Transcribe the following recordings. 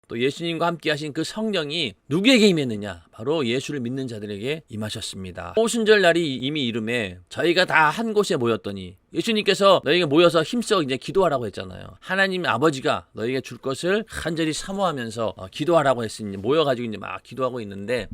또 예수님과 함께 하신 그 성령이 누구에게 임했느냐? 바로 예수를 믿는 자들에게 임하셨습니다. 오순절 날이 이미 이름에 저희가 다 한 곳에 모였더니 예수님께서 너희가 모여서 힘써 이제 기도하라고 했잖아요. 하나님 아버지가 너희에게 줄 것을 간절히 사모하면서 기도하라고 했으니 모여가지고 이제 막 기도하고 있는데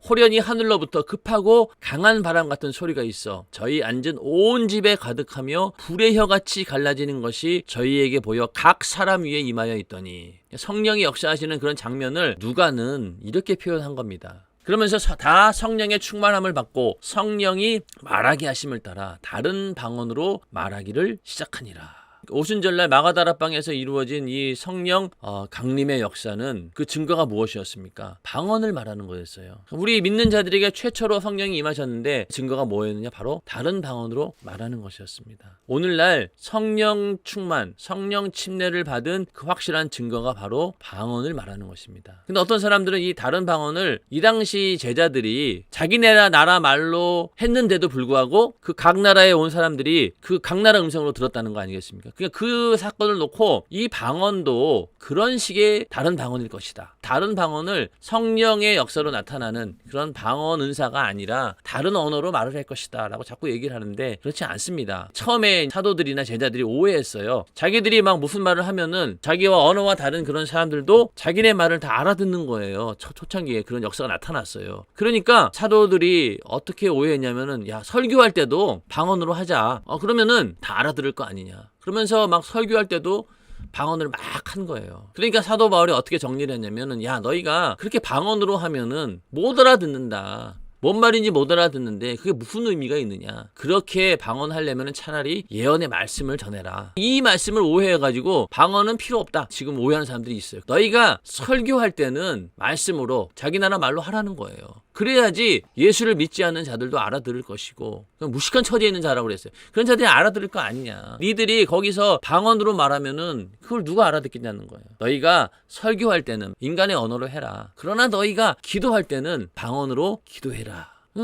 호련히 하늘로부터 급하고 강한 바람 같은 소리가 있어 저희 앉은 온 집에 가득하며 불의 혀같이 갈라지는 것이 저희에게 보여 각 사람 위에 임하여 있더니 성령이 역사하시는 그런 장면을 누가는 이렇게 표현한 겁니다. 그러면서 다 성령의 충만함을 받고 성령이 말하게 하심을 따라 다른 방언으로 말하기를 시작하니라. 오순절날 마가다락방에서 이루어진 이 성령 강림의 역사는 그 증거가 무엇이었습니까? 방언을 말하는 거였어요. 우리 믿는 자들에게 최초로 성령이 임하셨는데 증거가 뭐였느냐? 바로 다른 방언으로 말하는 것이었습니다. 오늘날 성령 충만, 성령 침례를 받은 그 확실한 증거가 바로 방언을 말하는 것입니다. 근데 어떤 사람들은 이 다른 방언을 이 당시 제자들이 자기네 나라 말로 했는데도 불구하고 그 각 나라에 온 사람들이 그 각 나라 음성으로 들었다는 거 아니겠습니까? 그러니까 그 사건을 놓고 이 방언도 그런 식의 다른 방언일 것이다. 다른 방언을 성령의 역사로 나타나는 그런 방언 은사가 아니라 다른 언어로 말을 할 것이다 라고 자꾸 얘기를 하는데 그렇지 않습니다. 처음에 사도들이나 제자들이 오해했어요. 자기들이 막 무슨 말을 하면은 자기와 언어와 다른 그런 사람들도 자기네 말을 다 알아듣는 거예요. 초창기에 그런 역사가 나타났어요. 그러니까 사도들이 어떻게 오해했냐면은 야 설교할 때도 방언으로 하자. 그러면은 다 알아들을 거 아니냐. 그러면서 막 설교할 때도 방언을 막 한 거예요. 그러니까 사도 바울이 어떻게 정리를 했냐면은 야 너희가 그렇게 방언으로 하면은 못 알아듣는다. 뭔 말인지 못 알아듣는데 그게 무슨 의미가 있느냐. 그렇게 방언하려면 차라리 예언의 말씀을 전해라. 이 말씀을 오해해가지고 방언은 필요 없다. 지금 오해하는 사람들이 있어요. 너희가 설교할 때는 말씀으로 자기 나라 말로 하라는 거예요. 그래야지 예수를 믿지 않는 자들도 알아들을 것이고 무식한 처지에 있는 자라고 그랬어요. 그런 자들이 알아들을 거 아니냐. 니들이 거기서 방언으로 말하면은 그걸 누가 알아듣겠냐는 거예요. 너희가 설교할 때는 인간의 언어로 해라. 그러나 너희가 기도할 때는 방언으로 기도해라.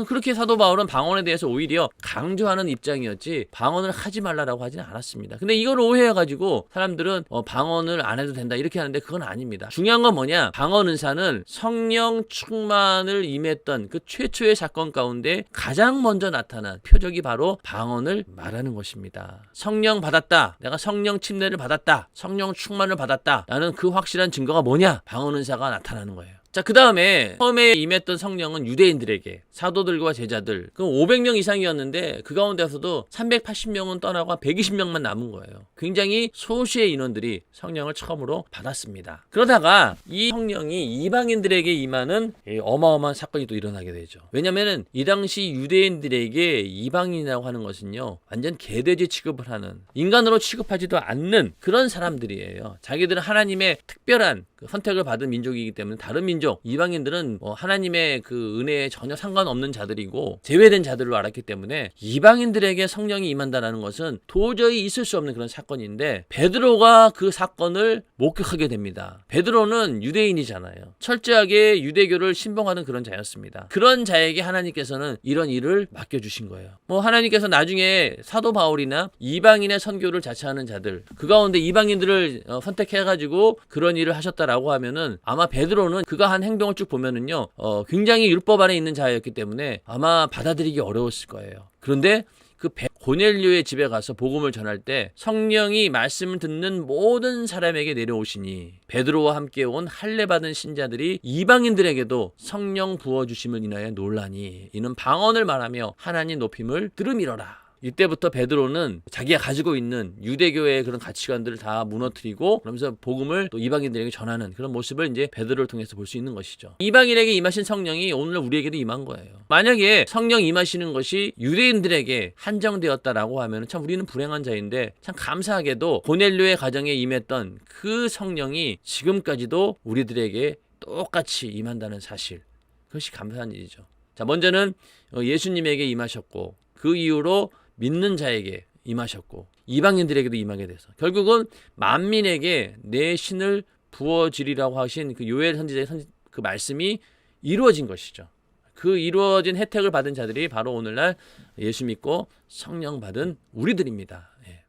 그렇게 사도 바울은 방언에 대해서 오히려 강조하는 입장이었지 방언을 하지 말라라고 하지는 않았습니다. 근데 이걸 오해해가지고 사람들은 방언을 안 해도 된다 이렇게 하는데 그건 아닙니다. 중요한 건 뭐냐? 방언 은사는 성령 충만을 임했던 그 최초의 사건 가운데 가장 먼저 나타난 표적이 바로 방언을 말하는 것입니다. 성령 받았다. 내가 성령 침례를 받았다. 성령 충만을 받았다. 라는 그 확실한 증거가 뭐냐? 방언 은사가 나타나는 거예요. 자, 그 다음에 처음에 임했던 성령은 유대인들에게 사도들과 제자들 그럼 500명 이상이었는데 그 가운데서도 380명은 떠나고 120명만 남은 거예요. 굉장히 소수의 인원들이 성령을 처음으로 받았습니다. 그러다가 이 성령이 이방인들에게 임하는 어마어마한 사건이 또 일어나게 되죠. 왜냐면은 이 당시 유대인들에게 이방인이라고 하는 것은요 완전 개돼지 취급을 하는 인간으로 취급하지도 않는 그런 사람들이에요. 자기들은 하나님의 특별한 그 선택을 받은 민족이기 때문에 다른 민족, 이방인들은 하나님의 그 은혜에 전혀 상관없는 자들이고 제외된 자들로 알았기 때문에 이방인들에게 성령이 임한다는 것은 도저히 있을 수 없는 그런 사건인데 베드로가 그 사건을 목격하게 됩니다. 베드로는 유대인이잖아요. 철저하게 유대교를 신봉하는 그런 자였습니다. 그런 자에게 하나님께서는 이런 일을 맡겨주신 거예요. 하나님께서 나중에 사도 바울이나 이방인의 선교를 자처하는 자들 그 가운데 이방인들을 선택해가지고 그런 일을 하셨다라고 하면은 아마 베드로는 그가 한 행동을 쭉 보면은요 굉장히 율법 안에 있는 자였기 때문에 아마 받아들이기 어려웠을 거예요. 그런데 그 고넬료의 집에 가서 복음을 전할 때 성령이 말씀을 듣는 모든 사람에게 내려오시니 베드로와 함께 온 할례 받은 신자들이 이방인들에게도 성령 부어주심을 인하여 놀라니 이는 방언을 말하며 하나님 높임을 들음이러라. 이때부터 베드로는 자기가 가지고 있는 유대교의 그런 가치관들을 다 무너뜨리고 그러면서 복음을 또 이방인들에게 전하는 그런 모습을 이제 베드로를 통해서 볼 수 있는 것이죠. 이방인에게 임하신 성령이 오늘 우리에게도 임한 거예요. 만약에 성령 임하시는 것이 유대인들에게 한정되었다라고 하면 참 우리는 불행한 자인데 참 감사하게도 고넬료의 가정에 임했던 그 성령이 지금까지도 우리들에게 똑같이 임한다는 사실. 그것이 감사한 일이죠. 자, 먼저는 예수님에게 임하셨고 그 이후로 믿는 자에게 임하셨고 이방인들에게도 임하게 돼서 결국은 만민에게 내 신을 부어주리라고 하신 그 요엘 선지자의 그 말씀이 이루어진 것이죠. 그 이루어진 혜택을 받은 자들이 바로 오늘날 예수 믿고 성령 받은 우리들입니다. 예.